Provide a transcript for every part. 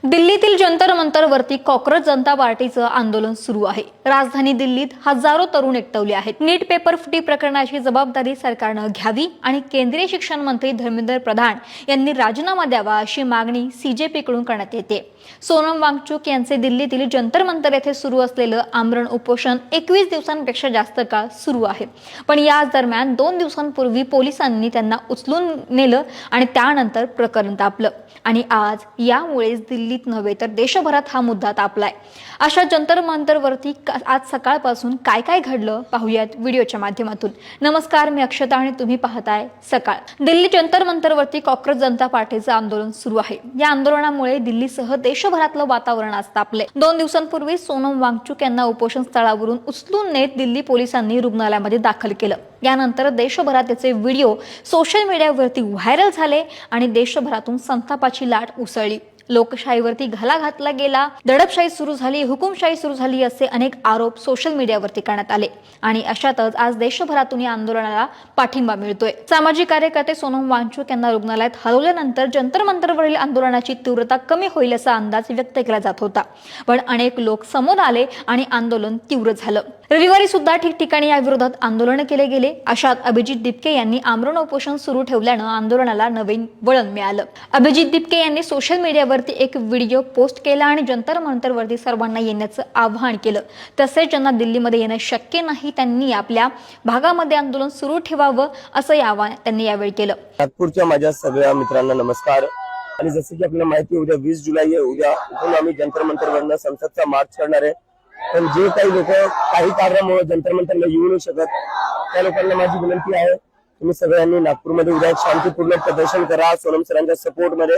दिल्लीतील जंतर मंतरवरती कॉक्रोच जनता पार्टीचं आंदोलन सुरू आहे। राजधानी दिल्लीत हजारो तरुण एकवटले आहेत। नीट पेपर फुटी प्रकरणाची जबाबदारी सरकारने घ्यावी आणि केंद्रीय शिक्षण मंत्री धर्मेंद्र प्रधान यांनी राजीनामा द्यावा अशी मागणी सीजेपीकडून करण्यात येते। सोनम वांगचुक यांचे दिल्लीतील जंतर मंतर येथे सुरू असलेलं आमरण उपोषण 21 दिवसांपेक्षा जास्त काळ सुरू आहे। पण याच दरम्यान 2 दिवसांपूर्वी पोलिसांनी त्यांना उचलून नेलं आणि त्यानंतर प्रकरण तापलं आणि आज यामुळेच दिल्लीत नव्हे तर देशभरात हा मुद्दा तापलाय। अशा जंतर मंतरवरती आज सकाळपासून काय काय घडलं पाहूयात व्हिडिओच्या माध्यमातून। नमस्कार, मी अक्षता आणि तुम्ही पाहताय सकाळ। दिल्ली जंतर मंतरवरती कॉक्रोच जनता पार्टीचं आंदोलन सुरू आहे। या आंदोलनामुळे दिल्लीसह देशभरातलं वातावरण आज तापलंय। 2 दिवसांपूर्वी सोनम वांगचुक यांना उपोषण स्थळावरून उचलून नेत दिल्ली पोलिसांनी रुग्णालयामध्ये दाखल केलं। यानंतर देशभरात त्याचे व्हिडिओ सोशल मीडियावरती व्हायरल झाले आणि देशभरातून संतापाची लाट उसळली। लोकशाहीवरती घाला घातला गेला, दडपशाही सुरू झाली, हुकुमशाही सुरू झाली असे अनेक आरोप सोशल मीडियावरती करण्यात आले आणि अशातच आज देशभरातून या आंदोलनाला पाठिंबा मिळतोय। सामाजिक कार्यकर्ते सोनम वांगचुक यांना रुग्णालयात हलवल्यानंतर जंतर मंतरवरील आंदोलनाची तीव्रता कमी होईल असा अंदाज व्यक्त केला जात होता, पण अनेक लोक समोर आले आणि आंदोलन तीव्र झालं। रविवारी सुद्धा ठिकठिकाणी या विरोधात आंदोलन केले गेले। अशात अभिजित दिपके यांनी आमरण उपोषण सुरू ठेवल्यानं आंदोलनाला नवीन वळण मिळालं। अभिजित दिपके यांनी सोशल मीडियावरती एक व्हिडिओ पोस्ट केला आणि जंतर मंतरवरती सर्वांना येण्याचं आवाहन केलं। तसेच ज्यांना दिल्लीमध्ये येणं शक्य नाही त्यांनी आपल्या भागामध्ये आंदोलन सुरू ठेवावं असं आवाहन त्यांनी यावेळी केलं। नागपूरच्या माझ्या सगळ्या मित्रांना नमस्कार। आणि जसं की आपल्याला माहिती उद्या 20 जुलै आहे, उद्या इथून आम्ही जंतर मंतरवरनं संसदचा मार्च करणार आहे। पण जे काही लोक काही कारणामुळे जंतर मंतरला येऊ नाही शकत त्या लोकांना माझी विनंती आहे, तुम्ही सगळ्यांनी नागपूरमध्ये उद्या शांतीपूर्ण प्रदर्शन करा सोनम सरांच्या सपोर्ट मध्ये।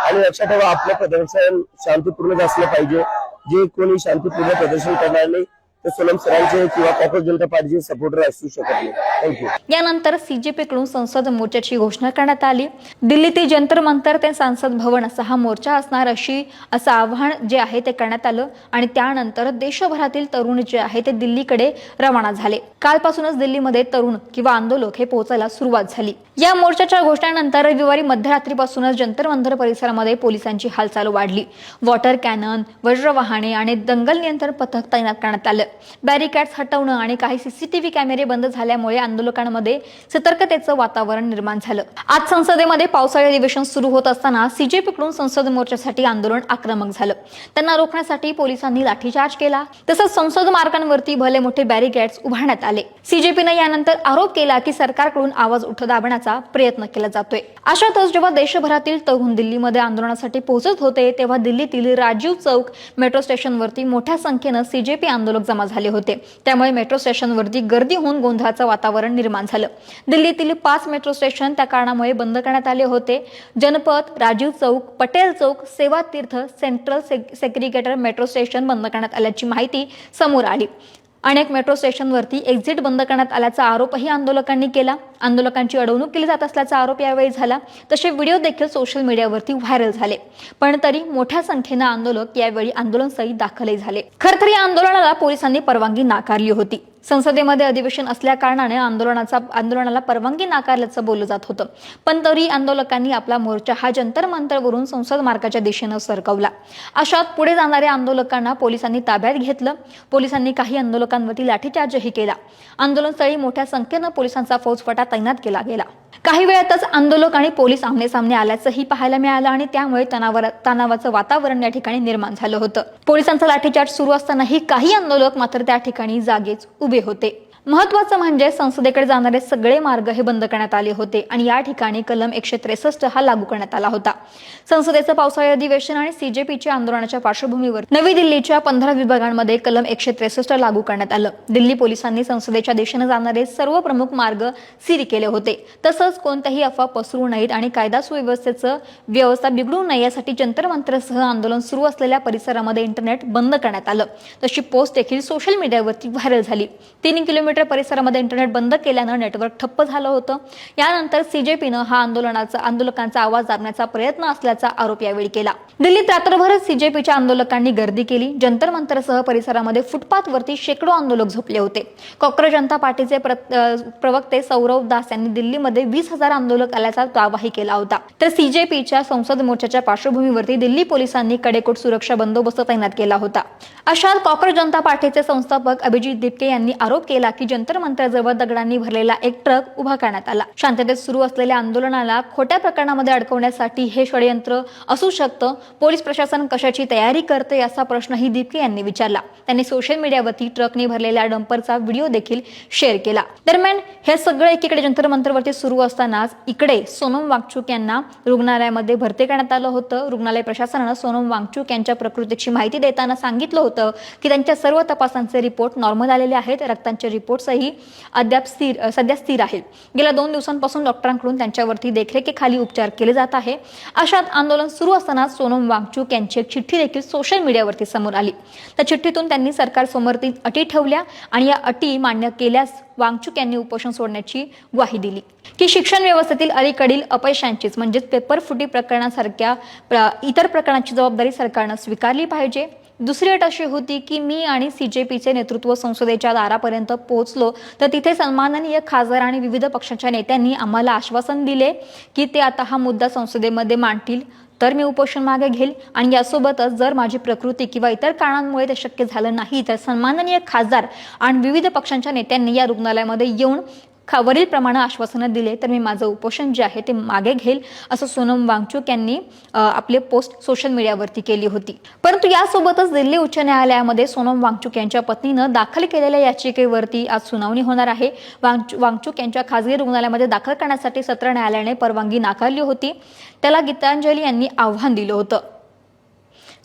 आणि लक्षात ठेवा, आपलं प्रदर्शन शांतीपूर्णच असलं पाहिजे। जे कोणी शांतीपूर्ण प्रदर्शन करणार नाही ते सोनम सरांचे किंवा कॉक्रोच जनता पार्टीचे सपोर्टर असू शकत नाही। थँक्यू। यानंतर सीजेपीकडून संसद मोर्चाची घोषणा करण्यात आली। दिल्लीतील जंतर मंतर ते संसद भवन असा हा मोर्चा असणार असं आवाहन जे आहे ते करण्यात आलं आणि त्यानंतर देशभरातील तरुण जे आहे ते दिल्लीकडे रवाना झाले। कालपासूनच दिल्लीमध्ये तरुण किंवा आंदोलक हे पोहोचायला सुरुवात झाली। या मोर्चाच्या घोषणेनंतर रविवारी मध्यरात्रीपासूनच जंतर मंतर परिसरामध्ये पोलिसांची हालचाल वाढली। वॉटर कॅनन, वज्रवाहने आणि दंगल नियंत्रण पथक तैनात करण्यात आलं। बॅरिकेड्स हटवणं आणि काही सीसीटीव्ही कॅमेरे बंद झाल्यामुळे आंदोलकांमध्ये सतर्कतेचं वातावरण निर्माण झालं। आज संसदेमध्ये पावसाळी अधिवेशन सुरू होत असताना सीजेपीकडून संसद मोर्चासाठी आंदोलन आक्रमक झालं। त्यांना रोखण्यासाठी पोलिसांनी लाठीचार्ज केला। तसंच संसद मार्गांवरती भले मोठे बॅरिकेड्स उभारण्यात आले। सीजेपीने यानंतर आरोप केला की सरकारकडून आवाज दाबण्याचा प्रयत्न केला जातोय। अशातच जेव्हा देशभरातील तरुण दिल्लीमध्ये आंदोलनासाठी पोहोचत होते तेव्हा दिल्लीतील राजीव चौक मेट्रो स्टेशनवरती मोठ्या संख्येने सीजेपी आंदोलक जमा झाले होते। त्यामुळे मेट्रो स्टेशनवरती गर्दी होऊन गोंधळाचं वातावरण निर्माण झालं। दिल्लीतील 5 मेट्रो स्टेशन त्या कारणामुळे बंद करण्यात आले होते। जनपथ, राजीव चौक, पटेल चौक, सेवा तीर्थ, सेंट्रल सेग्रिगेटर मेट्रो स्टेशन बंद करण्यात आल्याची माहिती समोर आली। अनेक मेट्रो स्टेशनवरती एक्झिट बंद करण्यात आल्याचा आरोपही आंदोलकांनी केला। आंदोलकांची अडवणूक केली जात असल्याचा आरोप यावेळी झाला। तसे व्हिडिओ देखील सोशल मीडियावरती व्हायरल झाले। पण तरी मोठ्या संख्येने आंदोलक यावेळी आंदोलनस्थळी दाखलही झाले। खरं तर या आंदोलनाला पोलिसांनी परवानगी नाकारली होती। संसदेमध्ये अधिवेशन असल्या कारणाने आंदोलनाला परवानगी नाकारल्याचं बोललं जात होतं। पण तरी आंदोलकांनी आपला मोर्चा हा जंतर मंतरवरून संसद मार्गाच्या दिशेने सरकवला। अशात पुढे जाणाऱ्या आंदोलकांना पोलिसांनी ताब्यात घेतलं। पोलिसांनी काही आंदोलकांवरती लाठीचार्जही केला। आंदोलनस्थळी मोठ्या संख्येने पोलिसांचा फौजफाटा तैनात केला गेला। काही वेळातच आंदोलक आणि पोलीस आमने-सामने आल्याचंही पाहायला मिळालं आणि त्यामुळे तणावाचं वातावरण या ठिकाणी निर्माण झालं होतं। पोलिसांचा लाठीचार्ज सुरू असतानाही काही आंदोलक मात्र त्या ठिकाणी जागेच उभे होते। महत्त्वाचं म्हणजे संसदेकडे जाणारे सगळे मार्ग हे बंद करण्यात आले होते आणि या ठिकाणी कलम 163 हा लागू करण्यात आला होता। संसदेचं पावसाळी अधिवेशन आणि सीजेपीच्या आंदोलनाच्या पार्श्वभूमीवर नवी दिल्लीच्या 15 विभागांमध्ये कलम 163 लागू करण्यात आलं। दिल्ली पोलिसांनी संसदेच्या दिशेने जाणारे सर्व प्रमुख मार्ग सील केले होते। तसंच कोणत्याही अफवा पसरू नयेत आणि कायदा सुव्यवस्थेचं व्यवस्था बिघडू नये यासाठी जंतर मंतरसह आंदोलन सुरू असलेल्या परिसरामध्ये इंटरनेट बंद करण्यात आलं। तशी पोस्ट देखील सोशल मीडियावरती व्हायरल झाली। 3 किलोमीटर किलोमीटर परिसरामध्ये इंटरनेट बंद केल्यानं नेटवर्क ठप्प झालं होतं. यानंतर सीजेपीनं हा आंदोलकांचा आवाज दाबण्याचा प्रयत्न असल्याचा आरोप यावेळी केला. दिल्लीत रात्रभर सीजेपीच्या आंदोलकांनी गर्दी केली. जंतर मंतरसह परिसरामध्ये फुटपाथवरती शेकडो आंदोलक झोपले होते. कॉक्रोच जनता पार्टीचे प्रवक्ते सौरव दास यांनी दिल्लीमध्ये 20,000 आंदोलक आल्याचा दावाही केला होता. तर सीजेपीच्या संसद मोर्चाच्या पार्श्वभूमीवरती दिल्ली पोलिसांनी कडेकोट सुरक्षा बंदोबस्त तैनात केला होता. अशात कॉक्रोच जनता पार्टीचे संस्थापक अभिजित दिपके यांनी आरोप केला की जंतर मंतरजवळ दगडांनी भरलेला एक ट्रक उभा करण्यात आला. शांततेत सुरू असलेल्या आंदोलनाला खोट्या प्रकरणामध्ये अडकवण्यासाठी हे षडयंत्र असू शकतं. पोलीस प्रशासन कशाची तयारी करते असा प्रश्नही दिपके यांनी विचारला. त्यांनी सोशल मीडियावरती ट्रकने भरलेल्या डंपरचा व्हिडिओ देखील शेअर केला. दरम्यान हे सगळं एकीकडे जंतर मंतरवरती सुरू असतानाच इकडे सोनम वांगचुक यांना रुग्णालयामध्ये भरती करण्यात आलं होतं. रुग्णालय प्रशासनानं सोनम वांगचुक यांच्या प्रकृतीची माहिती देताना सांगितलं होतं की त्यांच्या सर्व तपासांचे रिपोर्ट नॉर्मल आलेले आहेत. रक्तांचे रिपोर्ट्सही अद्याप सध्या स्थिर आहेत. गेल्या 2 दिवसांपासून डॉक्टरांकडून त्यांच्यावरती देखरेखीखाली उपचार केले जात आहे. अशात आंदोलन सुरू असताना सोनम वांगचुक यांची एक चिठ्ठी देखील सोशल मीडियावरती समोर आली. त्या चिठ्ठीतून त्यांनी सरकारसमोर 3 अटी ठेवल्या आणि या अटी मान्य केल्यास वांगचुक यांनी उपोषण सोडण्याची ग्वाही दिली की शिक्षण व्यवस्थेतील अलीकडील अपयशांचीच म्हणजेच पेपर फुटी प्रकरणासारख्या इतर प्रकरणांची जबाबदारी सरकारनं स्वीकारली पाहिजे. दुसरी अट अशी होती की मी आणि सीजेपीचे नेतृत्व संसदेच्या दारापर्यंत पोहोचलो तर तिथे सन्माननीय खासदार आणि विविध पक्षांच्या नेत्यांनी आम्हाला आश्वासन दिले की ते आता हा मुद्दा संसदेमध्ये मांडतील तर मी उपोषण मागे घेईल आणि यासोबतच जर माझी प्रकृती किंवा इतर कारणांमुळे ते शक्य झालं नाही तर सन्माननीय खासदार आणि विविध पक्षांच्या नेत्यांनी या रुग्णालयामध्ये येऊन वरील प्रमाणे आश्वासनं दिले तर मी माझं उपोषण जे आहे ते मागे घेईल असं सोनम वांगचुक यांनी आपले पोस्ट सोशल मीडियावरती केली होती. परंतु यासोबतच दिल्ली उच्च न्यायालयामध्ये सोनम वांगचुक यांच्या पत्नीनं दाखल केलेल्या याचिकेवरती आज सुनावणी होणार आहे. वांगचुक यांच्या खासगी रुग्णालयामध्ये दाखल करण्यासाठी सत्र न्यायालयाने परवानगी नाकारली होती. त्याला गीतांजली यांनी आव्हान दिलं होतं.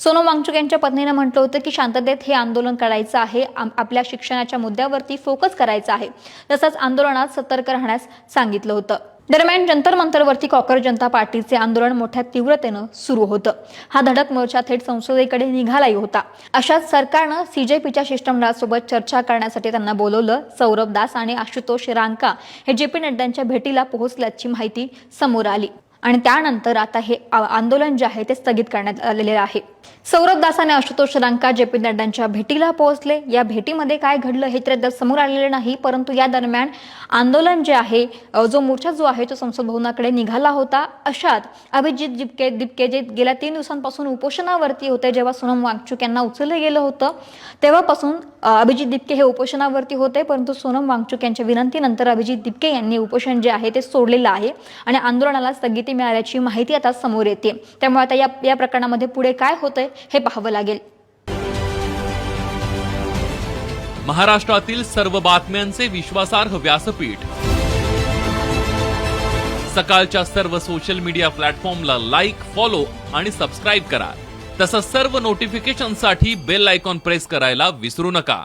सोनम वांगचुक यांच्या पत्नीने म्हटलं होतं की शांततेत हे आंदोलन करायचं आहे. आपल्या शिक्षणाच्या मुद्द्यावरती फोकस करायचा आहे. तसंच आंदोलनात सतर्क राहण्यास सांगितलं होतं. दरम्यान जंतर मंतरवरती कॉक्रोच जनता पार्टीचे आंदोलन मोठ्या तीव्रतेनं सुरू होतं. हा धडक मोर्चा थेट संसदेकडे निघालाही होता. अशात सरकारनं सीजेपीच्या शिष्टमंडळासोबत चर्चा करण्यासाठी त्यांना बोलवलं. सौरभ दास आणि आशुतोष रांका हे जेपी नड्डांच्या भेटीला पोहोचल्याची माहिती समोर आली आणि त्यानंतर आता हे आंदोलन जे आहे ते स्थगित करण्यात आलेले आहे. सौरभ दास आणि आशुतोष रांका जेपी नड्डांच्या भेटीला पोहोचले. या भेटीमध्ये काय घडलं हे तर अद्याप समोर आलेले नाही. परंतु या दरम्यान आंदोलन जे आहे जो मोर्चा जो आहे तो संसद भवनाकडे निघाला होता. अशात अभिजित दिपके जे गेल्या 3 दिवसांपासून उपोषणावरती होते, जेव्हा सोनम वांगचुक यांना उचललं गेलं होतं तेव्हापासून अभिजित दिपके हे उपोषणावरती होते. परंतु सोनम वांगचुक यांच्या विनंतीनंतर अभिजित दिपके यांनी उपोषण जे आहे ते सोडलेलं आहे आणि आंदोलनाला स्थगिती मिळाल्याची माहिती आता समोर येते. त्यामुळे आता या प्रकरणामध्ये पुढे काय होतंय हे पाहावं लागेल. महाराष्ट्रातील सर्व बातम्यांचे विश्वासार्ह व्यासपीठ सकाळच्या सर्व सोशल मीडिया प्लॅटफॉर्मला लाईक, फॉलो आणि सबस्क्राईब करा. तसंच सर्व नोटिफिकेशनसाठी बेल आयकॉन प्रेस करायला विसरू नका.